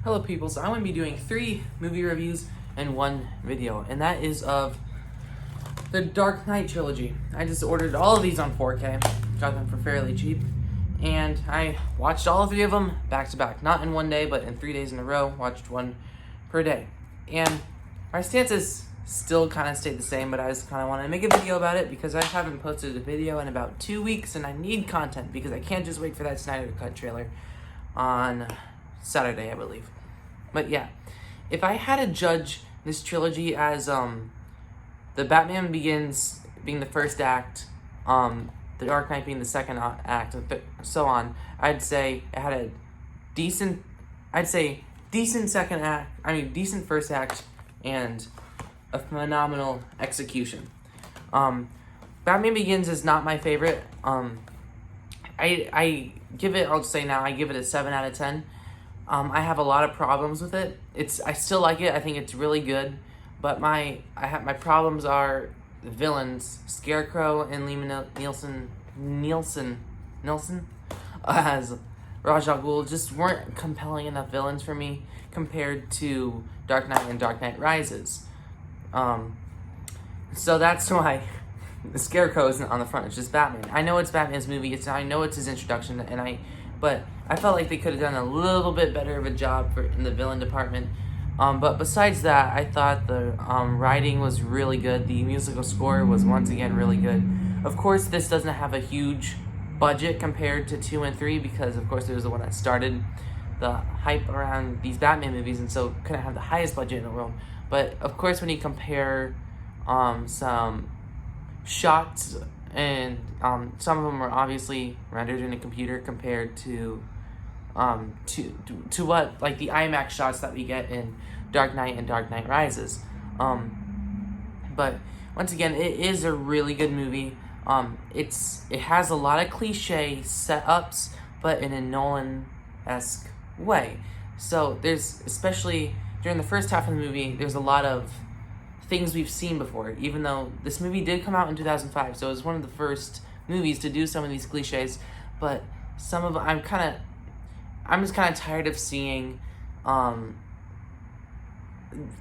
Hello people, so I'm going to be doing 3 movie reviews and 1 video, and that is of the Dark Knight trilogy. I just ordered all of these on 4K, got them for fairly cheap, and I watched all 3 of them back to back. Not in one day, but in 3 days in a row, watched one per day. And my stances still kind of stayed the same, but I just kind of wanted to make a video about it because I haven't posted a video in about 2 weeks, and I need content because I can't just wait for that Snyder Cut trailer on Saturday, I believe. But yeah, if I had to judge this trilogy as the Batman Begins being the first act, the Dark Knight being the second act, and so on, I'd say it had a decent second act. Decent first act and a phenomenal execution. Batman Begins is not my favorite. I give it. I'll just say now, I give it a 7 out of 10. I have a lot of problems with it. I still like it. I think it's really good, but my problems are the villains, Scarecrow and Liam Nielsen as Ra's al Ghul just weren't compelling enough villains for me compared to Dark Knight and Dark Knight Rises. So that's why the Scarecrow isn't on the front. It's just Batman. I know it's Batman's movie. I know it's his introduction, but I felt like they could have done a little bit better of a job in the villain department. But besides that, I thought the writing was really good. The musical score was once again really good. Of course, this doesn't have a huge budget compared to 2 and 3 because, of course, it was the one that started the hype around these Batman movies, and so couldn't have the highest budget in the world. But, of course, when you compare some shots, and some of them were obviously rendered in a computer compared to what, like, the IMAX shots that we get in Dark Knight and Dark Knight Rises. But once again, it is a really good movie. It has a lot of cliche setups, but in a Nolan-esque way. So there's, especially during the first half of the movie, there's a lot of things we've seen before, even though this movie did come out in 2005, so it was one of the first movies to do some of these cliches. But some of them, I'm just kind of tired of seeing,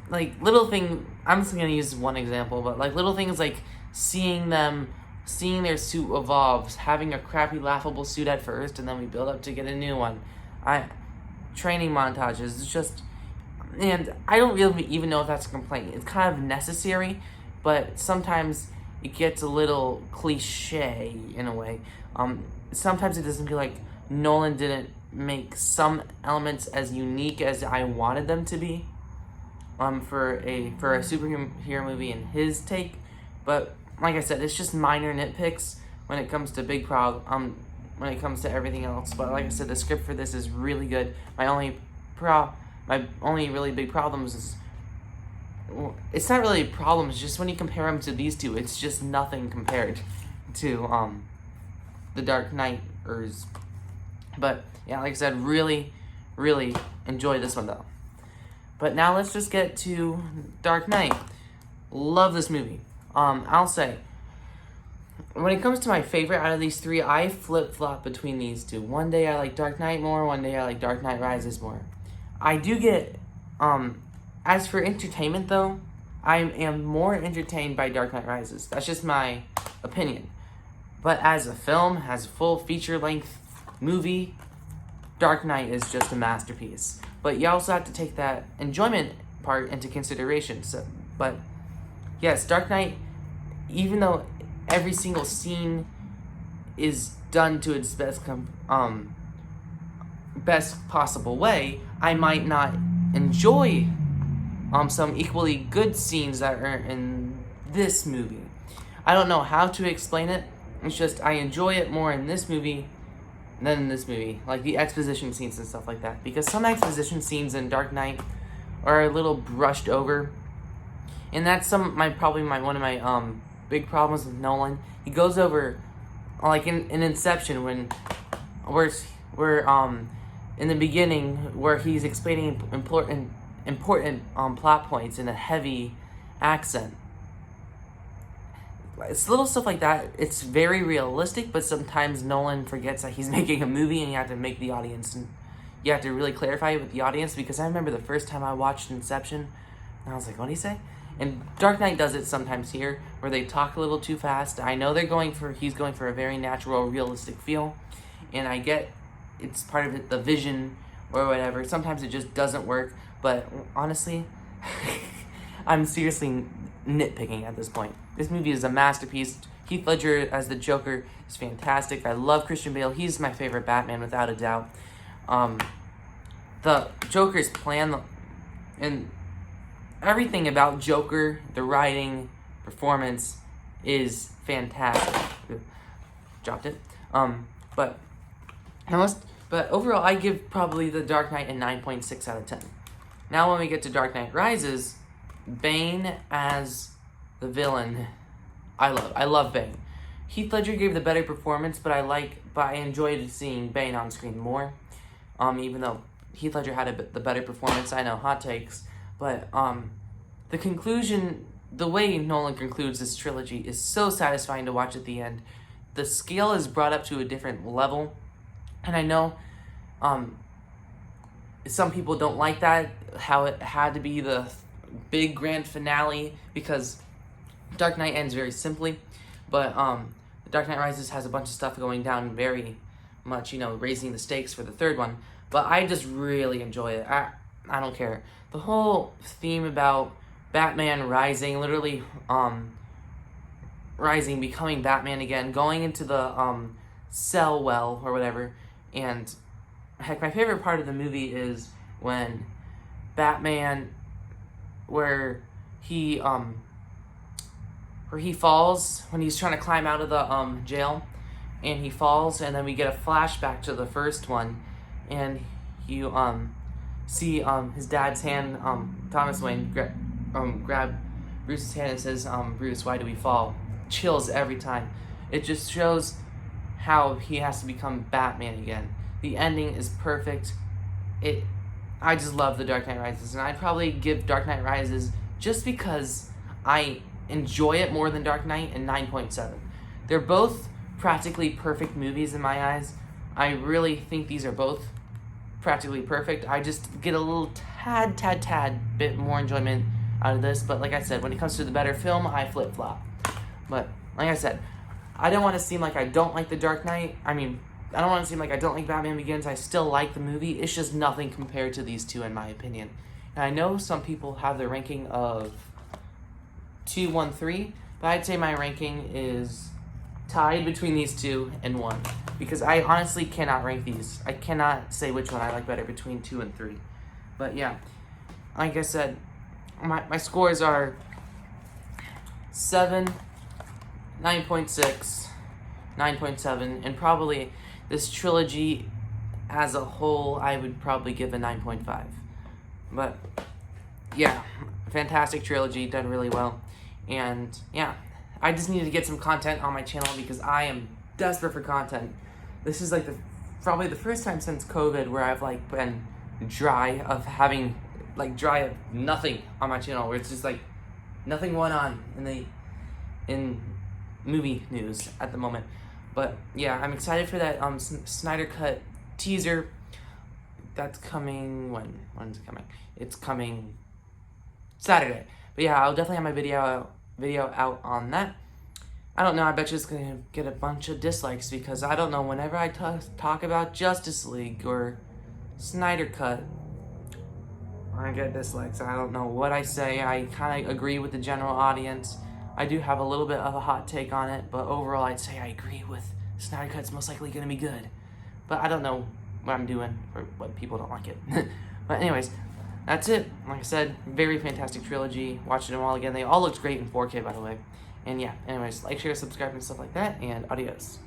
like, little thing. I'm just gonna use one example, but like little things like seeing their suit evolve, having a crappy, laughable suit at first, and then we build up to get a new one. Training montages. It's just. And I don't really even know if that's a complaint. It's kind of necessary, but sometimes it gets a little cliche in a way. Sometimes it doesn't feel like Nolan didn't make some elements as unique as I wanted them to be for a superhero movie in his take. But like I said, it's just minor nitpicks when it comes to when it comes to everything else. But like I said, the script for this is really good. My only really big problems is, well, it's not really a problem, it's just when you compare them to these two, it's just nothing compared to the Dark Knighters. But yeah, like I said, really, really enjoyed this one though. But now let's just get to Dark Knight. Love this movie. I'll say, when it comes to my favorite out of these 3, I flip-flop between these two. One day I like Dark Knight more, one day I like Dark Knight Rises more. I do get, as for entertainment though, I am more entertained by Dark Knight Rises. That's just my opinion. But as a film, as a full feature-length movie, Dark Knight is just a masterpiece. But you also have to take that enjoyment part into consideration. But yes, Dark Knight, even though every single scene is done to its best possible way, I might not enjoy some equally good scenes that are in this movie. I don't know how to explain it. It's just I enjoy it more in this movie than in this movie, like the exposition scenes and stuff like that. Because some exposition scenes in Dark Knight are a little brushed over, and that's one of my big problems with Nolan. He goes over, like in Inception, when we're in the beginning, where he's explaining important plot points in a heavy accent. It's little stuff like that. It's very realistic, but sometimes Nolan forgets that he's making a movie and you have to make the audience you have to really clarify it with the audience, because I remember the first time I watched Inception, and I was like, what do you say? And Dark Knight does it sometimes here, where they talk a little too fast. I know he's going for a very natural, realistic feel, and I get it's part of the vision or whatever. Sometimes it just doesn't work, but honestly, I'm seriously nitpicking at this point. This movie is a masterpiece. Heath Ledger as the Joker is fantastic. I love Christian Bale. He's my favorite Batman, without a doubt. The Joker's plan and everything about Joker, the writing, performance, is fantastic. Dropped it. But overall, I give probably The Dark Knight a 9.6 out of 10. Now, when we get to Dark Knight Rises, Bane as the villain, I love Bane. Heath Ledger gave the better performance, but I enjoyed seeing Bane on screen more. Even though Heath Ledger had the better performance, I know, hot takes. But the conclusion, the way Nolan concludes this trilogy is so satisfying to watch at the end. The scale is brought up to a different level, and I know some people don't like that, how it had to be the big grand finale, because Dark Knight ends very simply, but The Dark Knight Rises has a bunch of stuff going down very much, raising the stakes for the third one. But I just really enjoy it. I don't care. The whole theme about Batman rising, literally rising, becoming Batman again, going into the cell well or whatever, and heck, my favorite part of the movie is when Batman, where he falls when he's trying to climb out of the jail, and he falls, and then we get a flashback to the first one, and you see his dad's hand, Thomas Wayne, grab Bruce's hand and says, Bruce, why do we fall? Chills every time. It just shows how he has to become Batman again. The ending is perfect. I just love The Dark Knight Rises, and I'd probably give Dark Knight Rises, just because I enjoy it more than Dark Knight, and 9.7. They're both practically perfect movies in my eyes. I really think these are both practically perfect. I just get a little tad bit more enjoyment out of this, but like I said, when it comes to the better film, I flip-flop. But like I said, I don't want to seem like I don't like The Dark Knight. I don't want to seem like I don't like Batman Begins. I still like the movie. It's just nothing compared to these two, in my opinion. And I know some people have the ranking of 2, 1, 3, but I'd say my ranking is tied between these two and 1, because I honestly cannot rank these. I cannot say which one I like better between 2 and 3. But yeah, like I said, my scores are 7, 9.6, 9.7, and probably this trilogy as a whole, I would probably give a 9.5. But yeah, fantastic trilogy, done really well. And yeah, I just need to get some content on my channel, because I am desperate for content. This is like probably the first time since COVID where I've been dry of nothing on my channel, where it's just nothing going on in movie news at the moment. But yeah, I'm excited for that Snyder Cut teaser. That's coming when's it coming? It's coming Saturday. But yeah, I'll definitely have my video out on that. I don't know, I bet you it's gonna get a bunch of dislikes, because I don't know, whenever I talk about Justice League or Snyder Cut, I get dislikes. I don't know what I say. I kind of agree with the general audience. I do have a little bit of a hot take on it, but overall I'd say I agree with Snyder Cut's most likely gonna be good. But I don't know what I'm doing or what people don't like it. But anyways, that's it. Like I said, very fantastic trilogy. Watching them all again. They all looked great in 4K, by the way. And yeah, anyways, like, share, subscribe, and stuff like that, and adios.